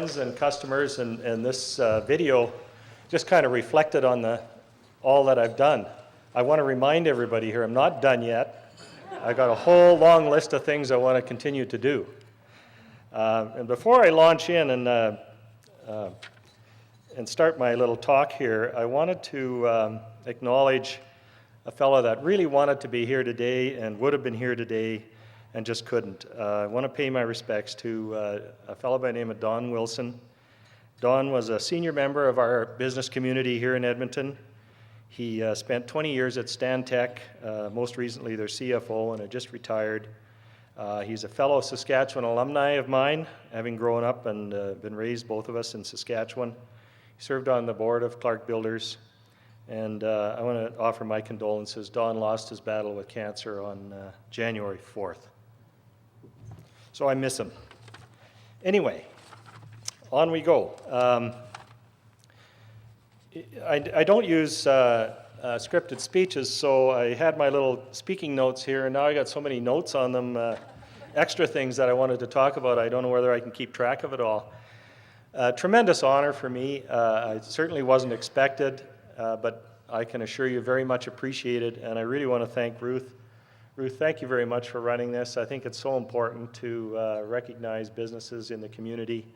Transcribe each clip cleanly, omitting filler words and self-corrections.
friends and customers, and this video just kind of reflected on all that I've done. I want to remind everybody here, I'm not done yet. I've got a whole long list of things I want to continue to do. And before I launch in and start my little talk here, I wanted to acknowledge a fellow that really wanted to be here today and would have been here today and just couldn't. I want to pay my respects to a fellow by the name of Don Wilson. Don was a senior member of our business community here in Edmonton. He spent 20 years at Stantec, most recently their CFO, and had just retired. He's a fellow Saskatchewan alumni of mine, having grown up and been raised, both of us, in Saskatchewan. He served on the board of Clark Builders, and I want to offer my condolences. Don lost his battle with cancer on January 4th. So I miss him. Anyway, on we go. I don't use scripted speeches, so I had my little speaking notes here, and now I got so many notes on them, extra things that I wanted to talk about. I don't know whether I can keep track of it all. Tremendous honor for me. I certainly wasn't expected, but I can assure you very much appreciated, and I really want to thank Ruth. Ruth, thank you very much for running this. I think it's so important to recognize businesses in the community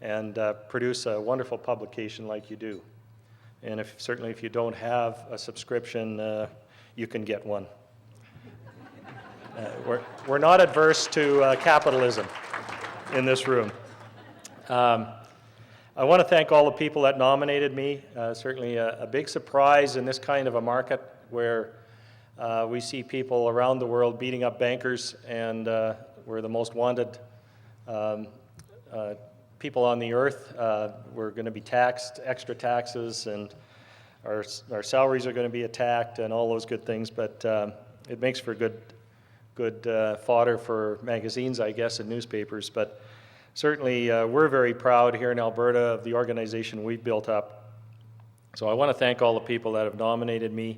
and produce a wonderful publication like you do. And certainly if you don't have a subscription, you can get one. We're not adverse to capitalism in this room. I want to thank all the people that nominated me. Certainly a big surprise in this kind of a market where we see people around the world beating up bankers, and we're the most wanted people on the earth. We're going to be taxed, extra taxes, and our salaries are going to be attacked and all those good things, but it makes for good fodder for magazines, I guess, and newspapers. But certainly we're very proud here in Alberta of the organization we've built up. So I want to thank all the people that have nominated me,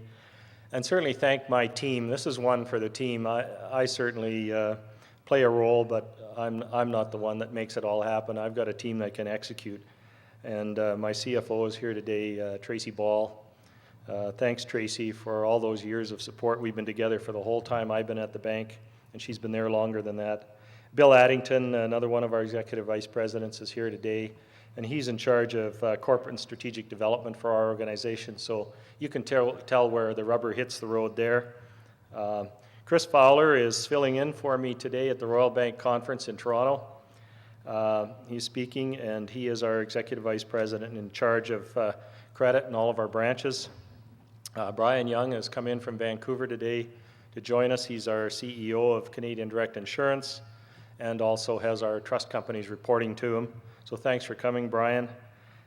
and certainly thank my team. This is one for the team. I certainly play a role, but I'm not the one that makes it all happen. I've got a team that can execute. And my CFO is here today, Tracy Ball. Thanks, Tracy, for all those years of support. We've been together for the whole time I've been at the bank, and she's been there longer than that. Bill Addington, another one of our executive vice presidents, is here today, and he's in charge of corporate and strategic development for our organization. So you can tell where the rubber hits the road there. Chris Fowler is filling in for me today at the Royal Bank Conference in Toronto. He's speaking, and he is our Executive Vice President in charge of credit in all of our branches. Brian Young has come in from Vancouver today to join us. He's our CEO of Canadian Direct Insurance and also has our trust companies reporting to him. So thanks for coming, Brian.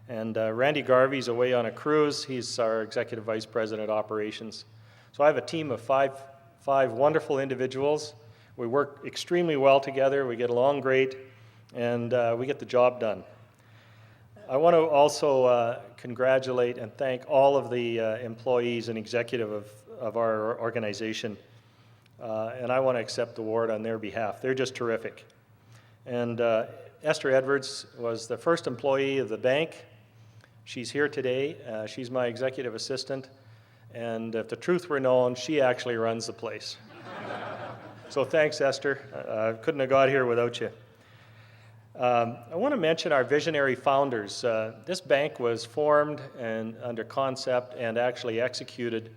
And Randy Garvey's away on a cruise. He's our Executive Vice President Operations. So I have a team of five wonderful individuals. We work extremely well together. We get along great, and we get the job done. I want to also congratulate and thank all of the employees and executive of our organization, and I want to accept the award on their behalf. They're just terrific. And Esther Edwards was the first employee of the bank. She's here today. She's my executive assistant. And if the truth were known, she actually runs the place. So thanks, Esther. I couldn't have got here without you. I want to mention our visionary founders. This bank was formed and under concept and actually executed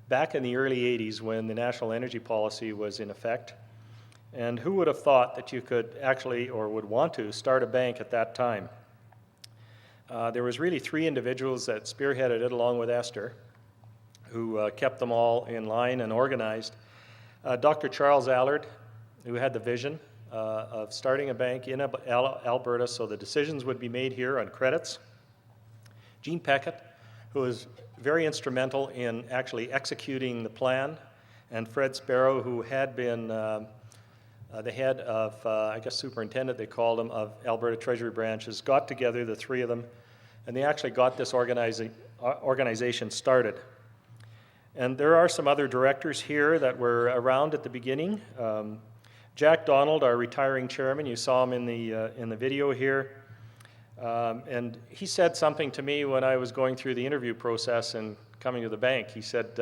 back in the early 80s when the national energy policy was in effect. And who would have thought that you could actually or would want to start a bank at that time? There was really three individuals that spearheaded it along with Esther, who kept them all in line and organized. Dr. Charles Allard, who had the vision of starting a bank in Alberta so the decisions would be made here on credits. Jean Peckett, who was very instrumental in actually executing the plan, and Fred Sparrow, who had been the head of, I guess superintendent they called him, of Alberta Treasury branches, got together, the three of them, and they actually got this organization started. And there are some other directors here that were around at the beginning. Jack Donald, our retiring chairman, you saw him in the video here. And he said something to me when I was going through the interview process and coming to the bank. He said,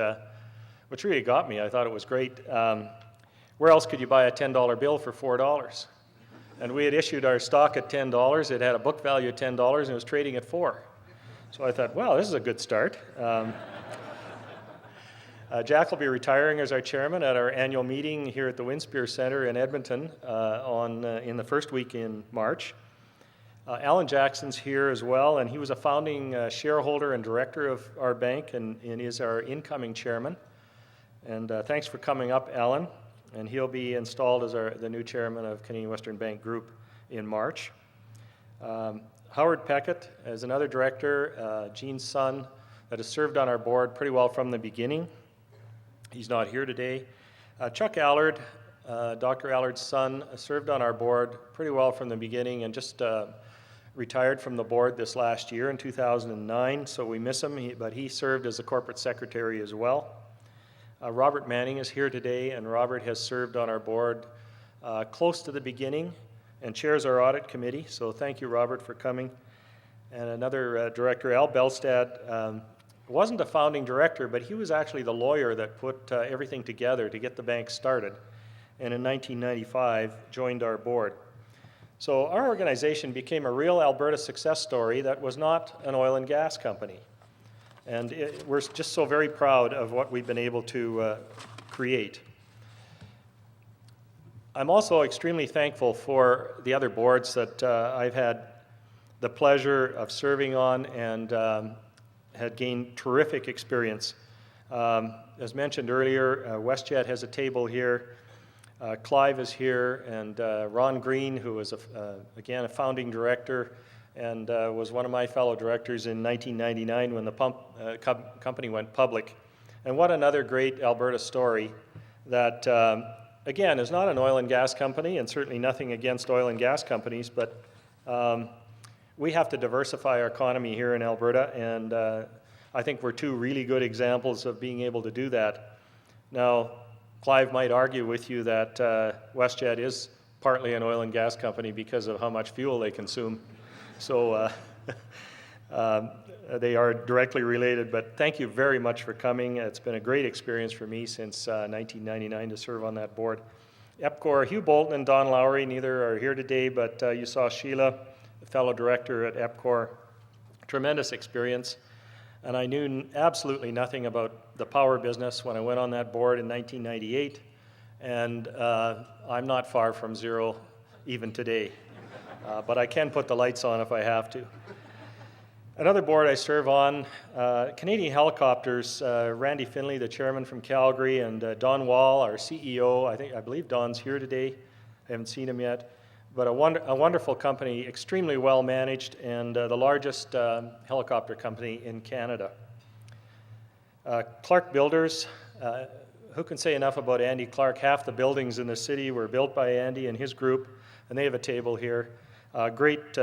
which really got me, I thought it was great, where else could you buy a $10 bill for $4? And we had issued our stock at $10, it had a book value of $10, and it was trading at $4. So I thought, well, this is a good start. Jack will be retiring as our chairman at our annual meeting here at the Winspear Centre in Edmonton in the first week in March. Alan Jackson's here as well, and he was a founding shareholder and director of our bank and is our incoming chairman. And thanks for coming up, Alan. And he'll be installed as the new chairman of Canadian Western Bank Group in March. Howard Peckett is another director, Jean's son, that has served on our board pretty well from the beginning. He's not here today. Chuck Allard, Dr. Allard's son, served on our board pretty well from the beginning and just retired from the board this last year in 2009, so we miss him, but he served as a corporate secretary as well. Robert Manning is here today, and Robert has served on our board close to the beginning and chairs our audit committee, so thank you, Robert, for coming. And another director, Al Belstad, wasn't a founding director, but he was actually the lawyer that put everything together to get the bank started, and in 1995 joined our board. So our organization became a real Alberta success story that was not an oil and gas company. And we're just so very proud of what we've been able to create. I'm also extremely thankful for the other boards that I've had the pleasure of serving on and had gained terrific experience. As mentioned earlier, WestJet has a table here. Clive is here, and Ron Green, who was, again, a founding director and was one of my fellow directors in 1999 when the company went public. And what another great Alberta story that, again, is not an oil and gas company, and certainly nothing against oil and gas companies, but we have to diversify our economy here in Alberta, and I think we're two really good examples of being able to do that. Now, Clive might argue with you that WestJet is partly an oil and gas company because of how much fuel they consume. So they are directly related, but thank you very much for coming. It's been a great experience for me since 1999 to serve on that board. EPCOR, Hugh Bolton and Don Lowry, neither are here today, but you saw Sheila, a fellow director at EPCOR. Tremendous experience, and I knew absolutely nothing about the power business when I went on that board in 1998, and I'm not far from zero even today. But I can put the lights on if I have to. Another board I serve on, Canadian Helicopters, Randy Finley, the chairman from Calgary, and Don Wall, our CEO. I believe Don's here today. I haven't seen him yet. But a wonderful company, extremely well managed, and the largest helicopter company in Canada. Clark Builders, who can say enough about Andy Clark? Half the buildings in the city were built by Andy and his group, and they have a table here. Great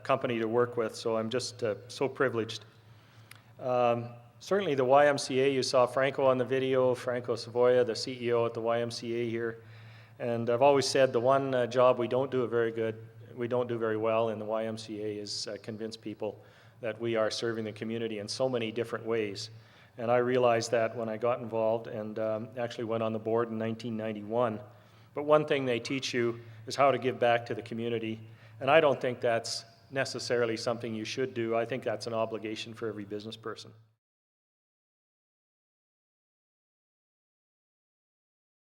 company to work with, so I'm just so privileged. Certainly the YMCA, you saw Franco on the video, Franco Savoia, the CEO at the YMCA here. And I've always said the one job we don't do very well in the YMCA is convince people that we are serving the community in so many different ways. And I realized that when I got involved and actually went on the board in 1991. But one thing they teach you is how to give back to the community. And I don't think that's necessarily something you should do. I think that's an obligation for every business person.